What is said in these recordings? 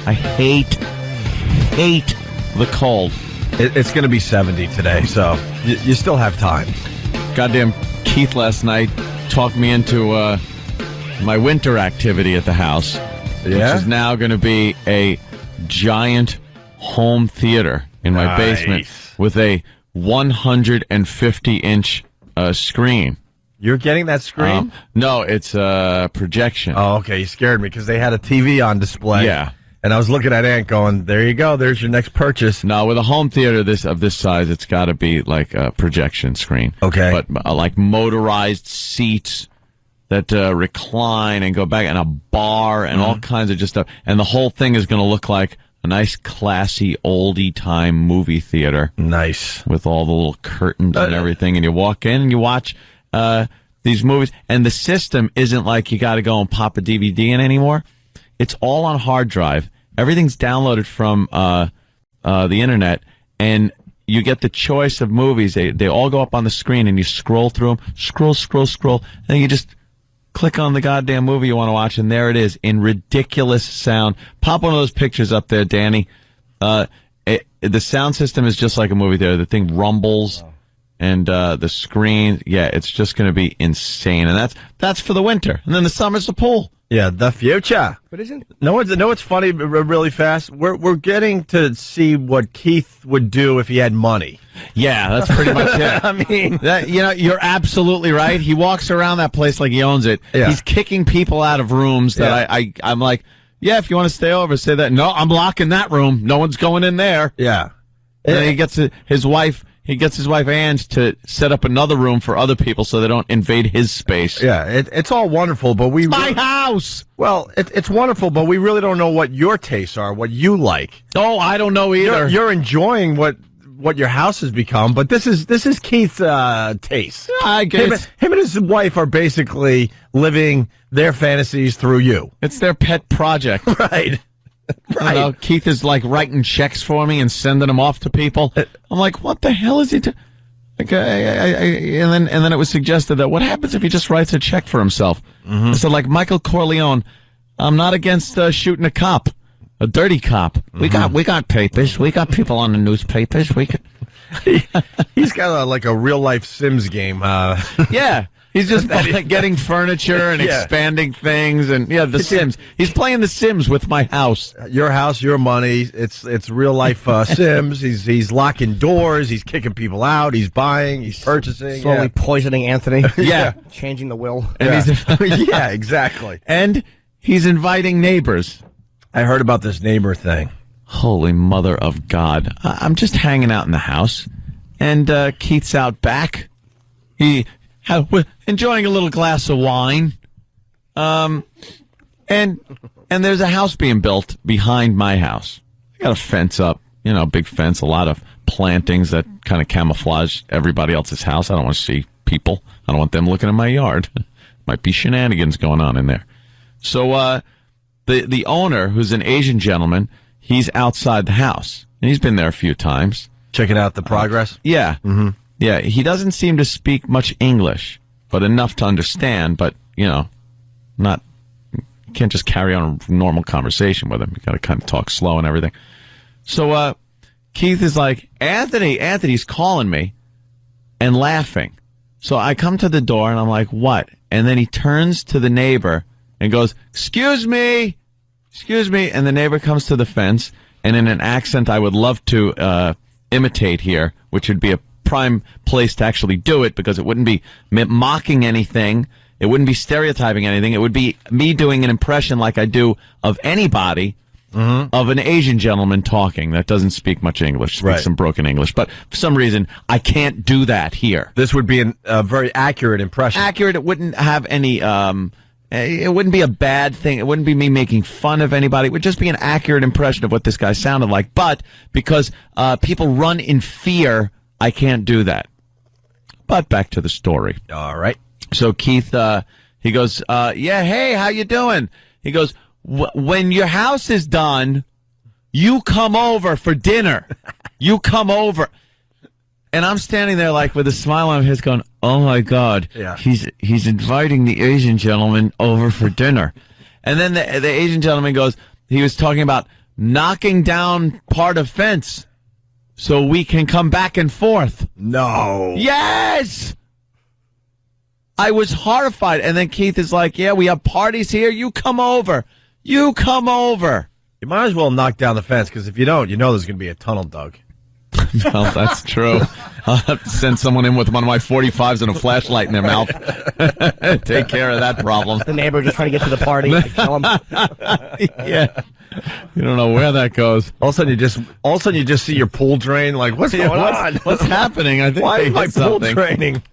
I hate the cold. It's going to be 70 today, so you still have time. Goddamn Keith last night talked me into my winter activity at the house, which is now going to be a giant home theater in my basement with a 150-inch screen. You're getting that screen? No, it's a projection. Oh, okay. You scared me because they had a TV on display. Yeah. And I was looking at Ant going, there you go. There's your next purchase. No, with a home theater of this size, it's got to be like a projection screen. Okay. But like motorized seats that recline and go back, and a bar and all kinds of just stuff. And the whole thing is going to look like a nice, classy, oldie-time movie theater. Nice. With all the little curtains and everything. And you walk in and you watch these movies. And the system isn't like you got to go and pop a DVD in anymore. It's all on hard drive. Everything's downloaded from the internet, and you get the choice of movies. They all go up on the screen, and you scroll through them. Scroll. And then you just click on the goddamn movie you want to watch, and there it is in ridiculous sound. Pop one of those pictures up there, Danny. The sound system is just like a movie theater. The thing rumbles, and the screen, it's just going to be insane. And that's for the winter. And then the summer's the pool. Yeah, the future. But isn't what's funny really fast? We're getting to see what Keith would do if he had money. Yeah, that's pretty much it. I mean, you're absolutely right. He walks around that place like he owns it. Yeah. He's kicking people out of rooms that I'm like, if you want to stay over, say that. No, I'm locking that room. No one's going in there. Yeah. And then he gets his wife Ange to set up another room for other people so they don't invade his space. Yeah, it's all wonderful, but it's my house. Well, it's wonderful, but we really don't know what your tastes are, what you like. Oh, I don't know either. You're enjoying what your house has become, but this is Keith's taste. I guess him and his wife are basically living their fantasies through you. It's their pet project, right? Right. You know, Keith is like writing checks for me and sending them off to people. I'm like, what the hell is he doing? Like, and then it was suggested that what happens if he just writes a check for himself? Mm-hmm. So like Michael Corleone, I'm not against shooting a cop, a dirty cop. Mm-hmm. We got papers. We got people on the newspapers. We could. He's got like a real life Sims game. Yeah. He's just getting furniture and expanding things, and the Sims. He's playing the Sims with my house. Your house, your money. It's real life Sims. He's locking doors. He's kicking people out. He's buying. He's purchasing. Slowly poisoning Anthony. Yeah, changing the will. And yeah, exactly. And he's inviting neighbors. I heard about this neighbor thing. Holy mother of God! I'm just hanging out in the house, and Keith's out back. Enjoying a little glass of wine, and there's a house being built behind my house. I got a fence up, big fence, a lot of plantings that kind of camouflage everybody else's house. I don't want to see people. I don't want them looking at my yard. Might be shenanigans going on in there. So the owner, who's an Asian gentleman, he's outside the house, and he's been there a few times. Checking out the progress? Yeah. Mm-hmm. Yeah, he doesn't seem to speak much English, but enough to understand, but, you can't just carry on a normal conversation with him. You got to kind of talk slow and everything. So Keith is like, Anthony's calling me and laughing. So I come to the door and I'm like, what? And then he turns to the neighbor and goes, excuse me. And the neighbor comes to the fence, and in an accent I would love to imitate here, which would be a prime place to actually do it, because it wouldn't be mocking anything, it wouldn't be stereotyping anything, it would be me doing an impression like I do of anybody, of an Asian gentleman talking that doesn't speak much English, speaks some broken English, but for some reason I can't do that here. This would be a very accurate impression. It wouldn't have any it wouldn't be a bad thing. It wouldn't be me making fun of anybody. It would just be an accurate impression of what this guy sounded like. But because people run in fear, I can't do that. But back to the story. All right. So Keith, he goes, hey, how you doing? He goes, when your house is done, you come over for dinner. You come over. And I'm standing there like with a smile on his going, oh my God, he's inviting the Asian gentleman over for dinner. And then the Asian gentleman goes, he was talking about knocking down part of fence so we can come back and forth. No. Yes! I was horrified. And then Keith is like, yeah, we have parties here. You come over. You come over. You might as well knock down the fence, because if you don't, you know there's going to be a tunnel dug. Well, that's true. I'll have to send someone in with one of my 45s and a flashlight in their mouth. Take care of that problem. The neighbor just trying to get to the party. Like, kill him. Yeah. You don't know where that goes. All of a sudden you just see your pool drain. Like, what's going on? What's happening? I think Why they is my hit pool something. draining?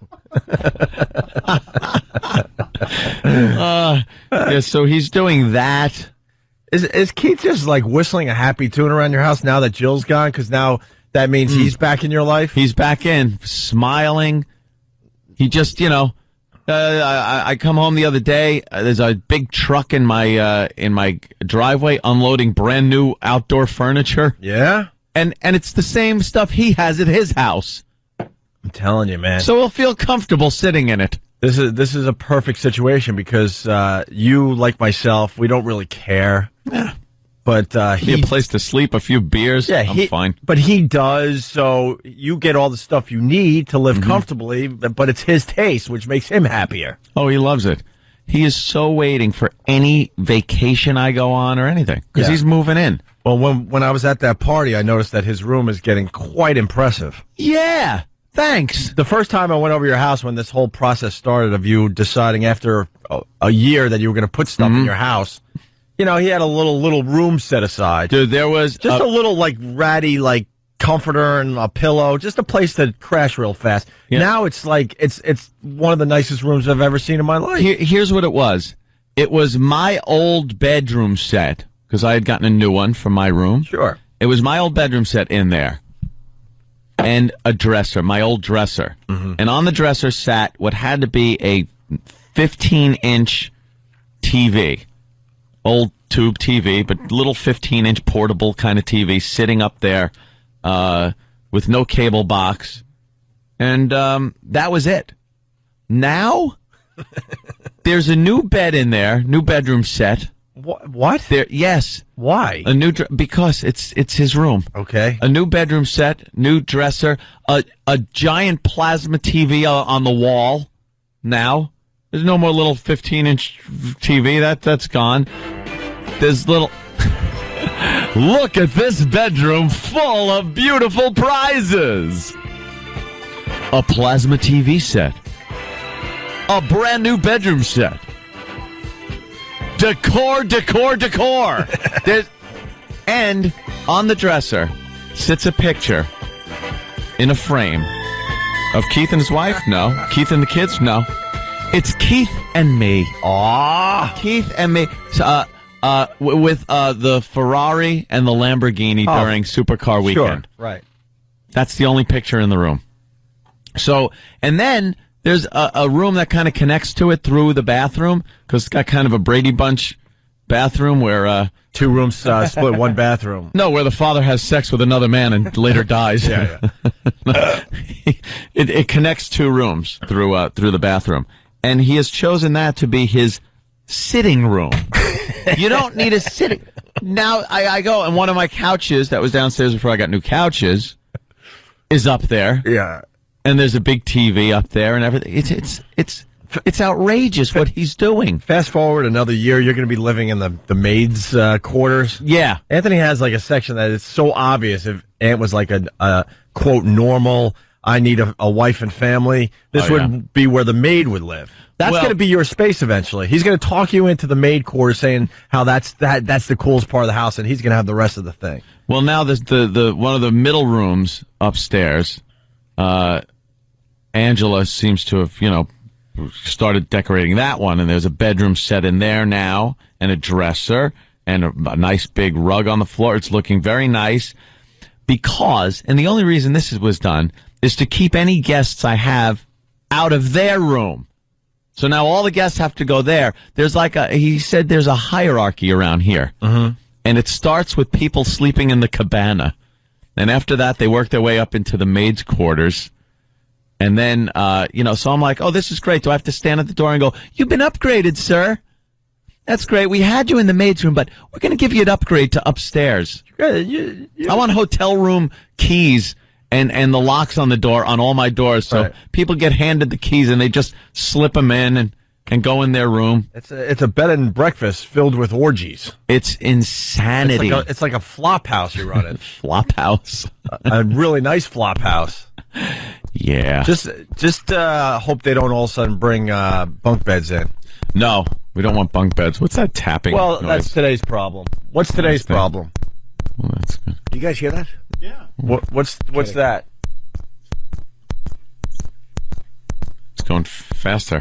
Yeah, so he's doing that. Is Keith just like whistling a happy tune around your house now that Jill's gone? Because now that means he's back in your life? He's back in, smiling. He just, I come home the other day. There's a big truck in my driveway unloading brand new outdoor furniture. Yeah? And it's the same stuff he has at his house. I'm telling you, man. So he'll feel comfortable sitting in it. This is a perfect situation because you, like myself, we don't really care. Yeah. But Be a place to sleep, a few beers. yeah, I'm fine. But he does, so you get all the stuff you need to live comfortably, but it's his taste, which makes him happier. Oh, he loves it. He is so waiting for any vacation I go on or anything because he's moving in. Well, when I was at that party, I noticed that his room is getting quite impressive. Yeah, thanks. The first time I went over your house when this whole process started of you deciding after a year that you were going to put stuff in your house, he had a little room set aside. Dude, there was Just a little, like, ratty, like, comforter and a pillow, just a place to crash real fast. Yeah. Now it's like, it's one of the nicest rooms I've ever seen in my life. Here's what it was. It was my old bedroom set, because I had gotten a new one for my room. Sure. It was my old bedroom set in there. And a dresser, my old dresser. And on the dresser sat what had to be a 15-inch TV. Old tube TV, but little 15-inch portable kind of TV sitting up there with no cable box. And that was it. Now, there's a new bed in there, new bedroom set. What? There, yes. Why? A new because it's his room. Okay. A new bedroom set, new dresser, a giant plasma TV on the wall. Now there's no more little 15-inch TV. That's gone. There's little. Look at this bedroom full of beautiful prizes. A plasma TV set. A brand new bedroom set. Decor. And on the dresser sits a picture in a frame of Keith and his wife? No. Keith and the kids? No. It's Keith and me. Aww. Keith and me. With the Ferrari and the Lamborghini during Supercar weekend. Sure. Right. That's the only picture in the room. So, and then there's a room that kind of connects to it through the bathroom because it's got kind of a Brady Bunch bathroom where two rooms split one bathroom. No, where the father has sex with another man and later dies. Yeah. It connects two rooms through the bathroom, and he has chosen that to be his sitting room. You don't need a sitting. Now I go, and one of my couches that was downstairs before I got new couches is up there. Yeah. And there's a big TV up there and everything. It's outrageous what he's doing. Fast forward another year, you're going to be living in the maid's quarters. Yeah. Anthony has like a section that is so obvious. If Ant was like a quote normal, I need a wife and family, this would be where the maid would live. That's going to be your space eventually. He's going to talk you into the maid quarters, saying how that's the coolest part of the house, and he's going to have the rest of the thing. Well, now the one of the middle rooms upstairs, Angela seems to have started decorating that one, and there's a bedroom set in there now, and a dresser, and a nice big rug on the floor. It's looking very nice because, and the only reason this was done is to keep any guests I have out of their room. So now all the guests have to go there. There's he said there's a hierarchy around here. And it starts with people sleeping in the cabana. And after that, they work their way up into the maid's quarters. And then, so I'm like, oh, this is great. Do I have to stand at the door and go, you've been upgraded, sir? That's great. We had you in the maid's room, but we're going to give you an upgrade to upstairs. I want hotel room keys and the locks on the door on all my doors, so people get handed the keys and they just slip them in and go in their room. It's a bed and breakfast filled with orgies. It's insanity. It's like a flop house you're running. Flop house. A really nice flop house. Yeah. Just hope they don't all of a sudden bring bunk beds in. No, we don't want bunk beds. What's that tapping Well, noise? that's today's problem. What's today's problem? Well, that's good. Do you guys hear that? Yeah. What's that? It's going faster.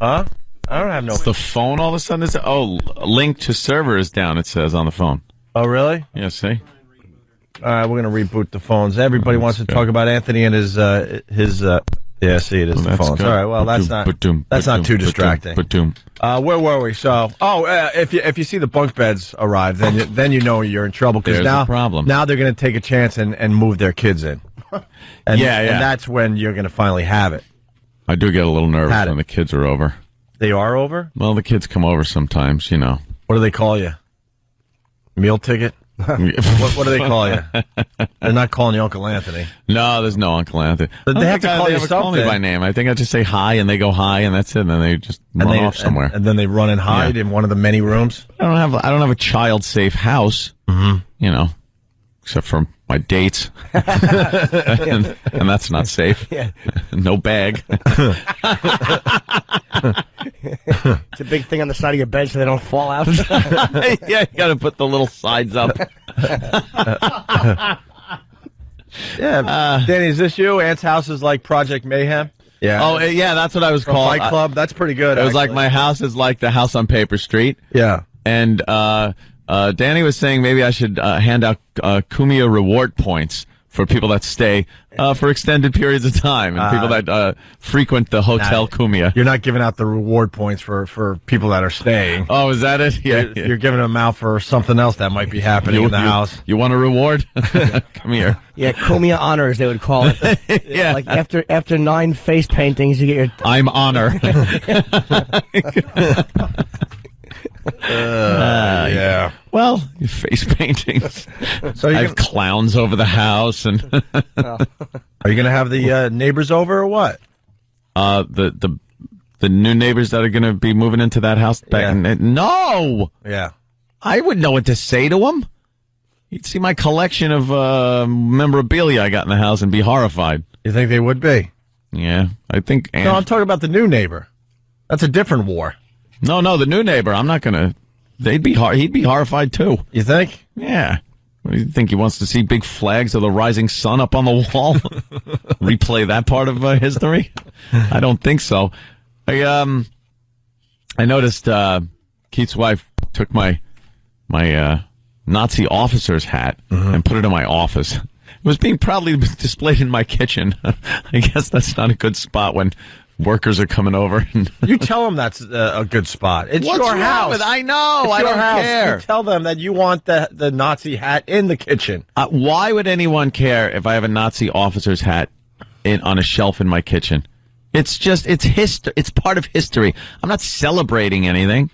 Huh? I don't have no. It's the phone all of a sudden is link to server is down, it says on the phone. Oh, really? Yeah, see? All right, we're going to reboot the phones. Everybody wants to talk about Anthony and his yeah, see, it is the phones. Good. All right, well, that's not too distracting. Where were we? So, if you see the bunk beds arrive, then you know you're in trouble, because There's a problem. Now they're going to take a chance and move their kids in. And, and that's when you're going to finally have it. I do get a little nervous when the kids are over. They are over? Well, the kids come over sometimes, you know. What do they call you? Meal ticket? What do they call you? They're not calling you Uncle Anthony. No, there's no Uncle Anthony. But they have to call you something. Call me by name. I think I just say hi, and they go hi, and that's it. And then they just run off somewhere. And then they run and hide in one of the many rooms. I don't have a child-safe house. Mm-hmm. You know, except for my dates, and that's not safe. No bag. It's a big thing on the side of your bed so they don't fall out. Yeah, you got to put the little sides up. Danny, is this you? Aunt's house is like Project Mayhem? Yeah. Oh, yeah, that's what I was called. Fight Club? That's pretty good. It was like my house is like the house on Paper Street. Yeah. And Danny was saying maybe I should hand out Kumia reward points for people that stay for extended periods of time, and people that frequent the Hotel Kumia. You're not giving out the reward points for people that are staying. Oh, is that it? Yeah. You're giving them out for something else that might be happening in the house. You want a reward? Come here. Yeah, Kumia honors, they would call it. Yeah. Like after 9 face paintings, you get your... I'm honor. Yeah. Well, face paintings. So I have clowns over the house, and are you going to have the neighbors over or what? The new neighbors that are going to be moving into that house. No. Yeah. I wouldn't know what to say to them. You'd see my collection of memorabilia I got in the house and be horrified. You think they would be? Yeah, I think. No, I'm talking about the new neighbor. That's a different war. No, the new neighbor. I'm not gonna. He'd be horrified too. You think? Yeah. What do you think? He wants to see big flags of the rising sun up on the wall? Replay that part of history? I don't think so. I noticed Keith's wife took my Nazi officer's hat and put it in my office. It was being proudly displayed in my kitchen. I guess that's not a good spot when workers are coming over. You tell them that's a good spot. It's What's your wrong house. with it? I know. It's I your don't house. care. You tell them that you want the Nazi hat in the kitchen. Why would anyone care if I have a Nazi officer's hat on a shelf in my kitchen? It's history. It's part of history. I'm not celebrating anything.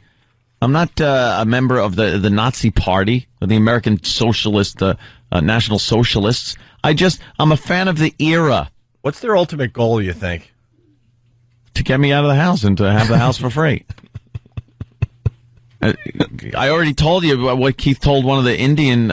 I'm not a member of the Nazi Party or the American Socialist, National Socialists. I'm a fan of the era. What's their ultimate goal, you think? To get me out of the house and to have the house for free. I already told you what Keith told one of the Indian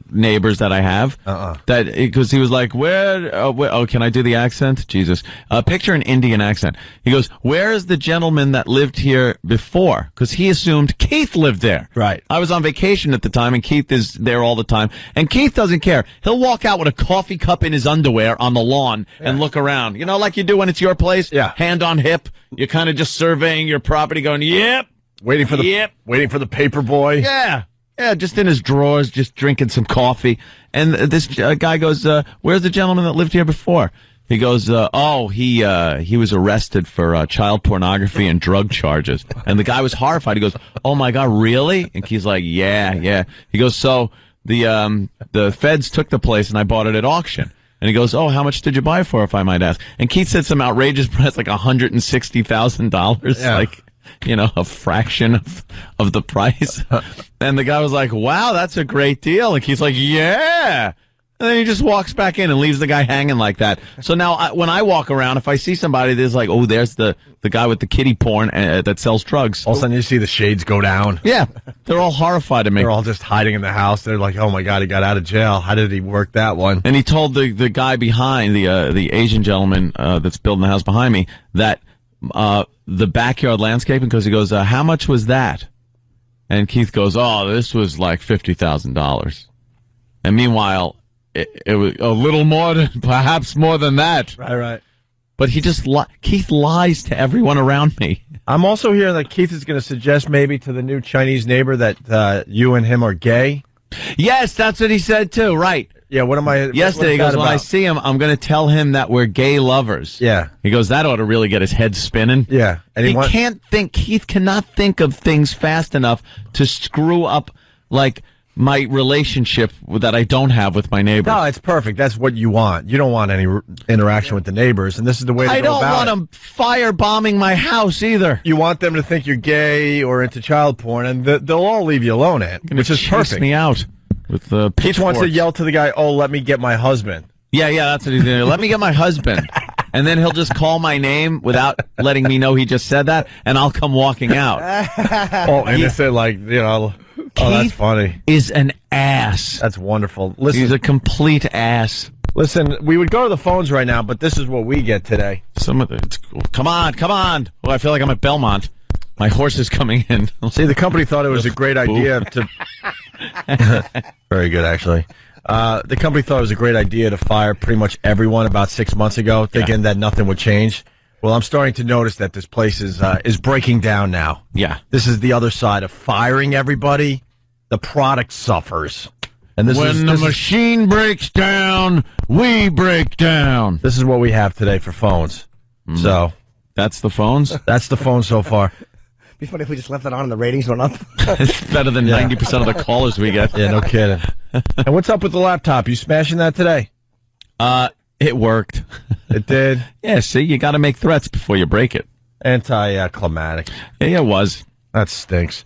neighbors that I have. That because he was like, where? Oh, can I do the accent? Jesus, picture an Indian accent. He goes, "Where is the gentleman that lived here before?" Because he assumed Keith lived there. Right. I was on vacation at the time, and Keith is there all the time. And Keith doesn't care. He'll walk out with a coffee cup in his underwear on the lawn and look around. You know, like you do when it's your place. Yeah. Hand on hip. You're kind of just surveying your property, going, "Yep." Waiting for the paper boy. Yeah, just in his drawers, just drinking some coffee. And this guy goes, "Where's the gentleman that lived here before?" He goes, he was arrested for child pornography and drug charges." And the guy was horrified. He goes, "Oh my God, really?" And he's like, "Yeah." He goes, "So the feds took the place and I bought it at auction." And he goes, "Oh, how much did you buy it for, if I might ask?" And Keith said some outrageous price, like $160,000. Yeah. Like. a fraction of the price. And the guy was like, wow, that's a great deal. And Keith's like, yeah. And then he just walks back in and leaves the guy hanging like that. So now when I walk around, if I see somebody, there's like, oh, there's the guy with the kiddie porn that sells drugs. All of a sudden you see the shades go down. Yeah. They're all horrified of me. They're all just hiding in the house. They're like, oh, my God, he got out of jail. How did he work that one? And he told the guy behind, the Asian gentleman that's building the house behind me, that the backyard landscaping, because he goes, how much was that? And Keith goes, oh, this was like $50,000. And meanwhile, it was a little more, perhaps more than that. Right. But he just Keith lies to everyone around me. I'm also hearing that Keith is going to suggest maybe to the new Chinese neighbor that you and him are gay. Yes, that's what he said too. Right. Yeah. What am I? Yesterday, he goes, when I see him, I'm going to tell him that we're gay lovers. Yeah. He goes, that ought to really get his head spinning. Yeah. And Keith cannot think of things fast enough to screw up like my relationship that I don't have with my neighbors. No, it's perfect. That's what you want. You don't want any interaction with the neighbors, and this is the way to go about it. I don't want them firebombing my house either. You want them to think you're gay or into child porn, and they'll all leave you alone, Ant, which is perfect. Me out with the Keith wants to yell to the guy, "Oh, let me get my husband." Yeah, that's what he's going to do. Let me get my husband. And then he'll just call my name without letting me know he just said that, and I'll come walking out. And they say, like, Keith that's funny. Is an ass. That's wonderful. Listen, he's a complete ass. Listen, we would go to the phones right now, but this is what we get today. Come on. Oh, I feel like I'm at Belmont. My horse is coming in. See, the company thought it was a great idea to... Very good, actually. The company thought it was a great idea to fire pretty much everyone about 6 months ago, thinking that nothing would change. Well, I'm starting to notice that this place is breaking down now. Yeah. This is the other side of firing everybody. The product suffers. And when the machine breaks down, we break down. This is what we have today for phones. So that's the phones? That's the phone so far. It'd be funny if we just left that on and the ratings went up. It's better than 90% of the callers we get. Yeah, no kidding. And what's up with the laptop? You smashing that today? It worked. It did? Yeah, see, you got to make threats before you break it. Anticlimactic. Yeah, it was. That stinks.